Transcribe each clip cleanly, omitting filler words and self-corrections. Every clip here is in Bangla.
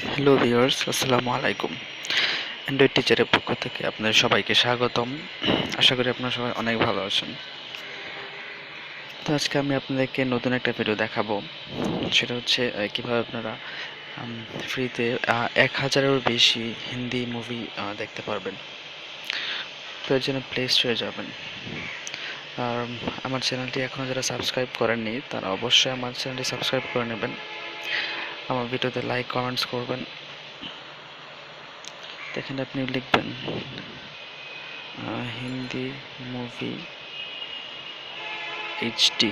হ্যালো ভিউয়ার্স, আসসালামু আলাইকুম। অ্যান্ড্রয়েড টিচারের পক্ষ থেকে আপনাদের সবাইকে স্বাগতম। আশা করি আপনারা সবাই অনেক ভালো আছেন। তো আজকে আমি আপনাদেরকে নতুন একটা ভিডিও দেখাবো। সেটা হচ্ছে কিভাবে আপনারা ফ্রিতে 1000-এরও বেশি হিন্দি মুভি দেখতে পারবেন। তো এর জন্য প্লে স্টোরে যাবেন। আর আমার চ্যানেলটি এখনও যারা সাবস্ক্রাইব করেননি তারা অবশ্যই আমার চ্যানেলটি সাবস্ক্রাইব করে নেবেন। আমার ভিডিওতে লাইক কমেন্টস করবেন। এখানে আপনি লিখবেন হিন্দি মুভি এইচডি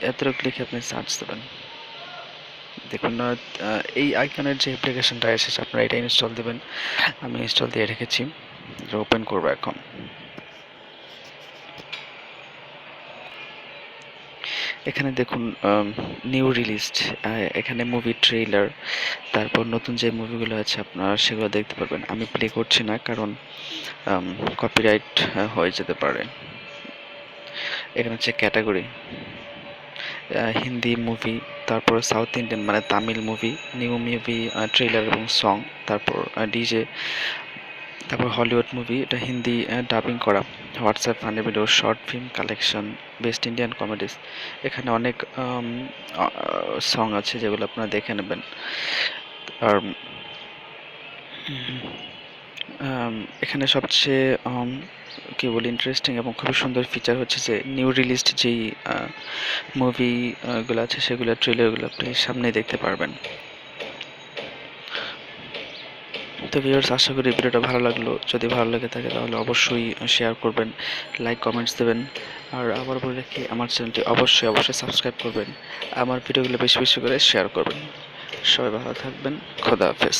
এতটুকু লিখে আপনি সার্চ দেবেন। দেখুন এই আইকনের যে অ্যাপ্লিকেশনটা এসেছে আপনারা এটা ইনস্টল দেবেন। আমি ইনস্টল দিয়ে রেখেছি, ওপেন করবো এখন। এখানে দেখুন নিউ রিলিজড, এখানে মুভি ট্রেইলার, তারপর নতুন যে মুভিগুলো আছে আপনারা সেগুলো দেখতে পারবেন। আমি প্লে করছি না কারণ কপিরাইট হয়ে যেতে পারে। এখানে হচ্ছে ক্যাটাগরি হিন্দি মুভি, তারপর সাউথ ইন্ডিয়ান মানে Tamil movie, new movie trailer এবং সং, তারপর ডিজে, তারপর হলিউড মুভি, এটা হিন্দি ডাবিং করা, WhatsApp funny video, short film collection, best Indian comedies. এখানে অনেক সং আছে যেগুলো আপনারা দেখে নেবেন। আর এখানে সবচেয়ে কি বলি ইন্টারেস্টিং এবং খুবই সুন্দর ফিচার হচ্ছে যে নিউ রিলিজড যেই মুভিগুলো আছে সেগুলো ট্রেলারগুলো আপনি সামনেই দেখতে পারবেন। তো ভিউয়ার্স, আশা করি ভিডিওটা ভালো লাগলো। যদি ভালো লেগে থাকে তাহলে অবশ্যই শেয়ার করবেন, লাইক কমেন্টস দেবেন। আর আবার বলে রাখি, আমার চ্যানেলটি অবশ্যই সাবস্ক্রাইব করবেন, আমার ভিডিওগুলো বেশি বেশি করে শেয়ার করবেন। সবাই ভালো থাকবেন, খোদা হাফেজ।